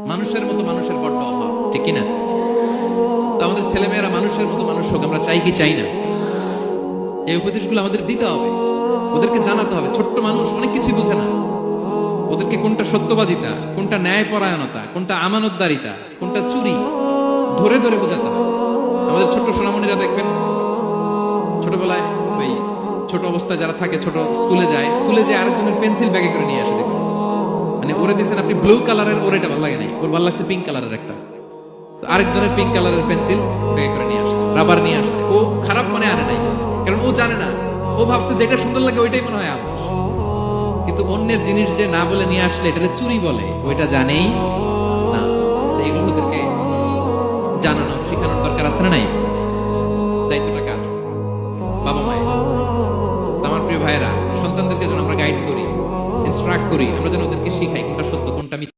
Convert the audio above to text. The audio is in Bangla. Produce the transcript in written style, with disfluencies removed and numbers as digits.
মানুষের মতো মানুষের বড্ড অভাব, ঠিক কিনা? তো আমাদের ছেলেমেয়েরা মানুষের মতো মানুষ হোক, আমরা চাই কি চাই না? এই উপদেশগুলো আমাদের দিতে হবে, ওদেরকে জানাতে হবে। ছোট্ট মানুষ অনেক কিছুই বুঝে না, ওদেরকে কোনটা সত্যবাদিতা, কোনটা ন্যায়পরায়ণতা, কোনটা আমানতদারিতা, কোনটা চুরি ধরে ধরে বোঝাতে হবে। আমাদের ছোট্ট সোনামণিরা দেখবেন ছোটবেলায় ওই ছোট অবস্থায় যারা থাকে, ছোট স্কুলে যায়, স্কুলে যে আরেকজনের পেন্সিল ব্যাগে করে নিয়ে আসে দেখবেন। মানে ওরে দিচ্ছেন আপনি ব্লু কালারের, ওর এটা ভালো লাগে নাই, ওর ভালো লাগছে পিঙ্ক কালারের একটা, তো আরেকজনের পিঙ্ক কালারের পেন্সিল ব্যাগে করে নিয়ে আসছে, রাবার নিয়ে আসছে। ও খারাপ মানে আনে নাই, কারণ ও জানে না, ও ভাবছে যেটা সুন্দর লাগে ওইটাই মনে হয় আমার। কিন্তু অন্যের জিনিস যে না বলে নিয়ে আসলে এটাকে চুরি বলে, ওইটা জানেই না। তো এগুলো ওদেরকে জানানো শেখানোর দরকার আছে না নাই? দায়িত্বটা কার? বাবা মায়ের। আমার প্রিয় ভাইয়েরা, সন্তানদেরকে যেন আমরা গাইড করি, ইনস্ট্রাক্ট করি, আমরা যেন ওদেরকে শিখাই কোনটা সত্য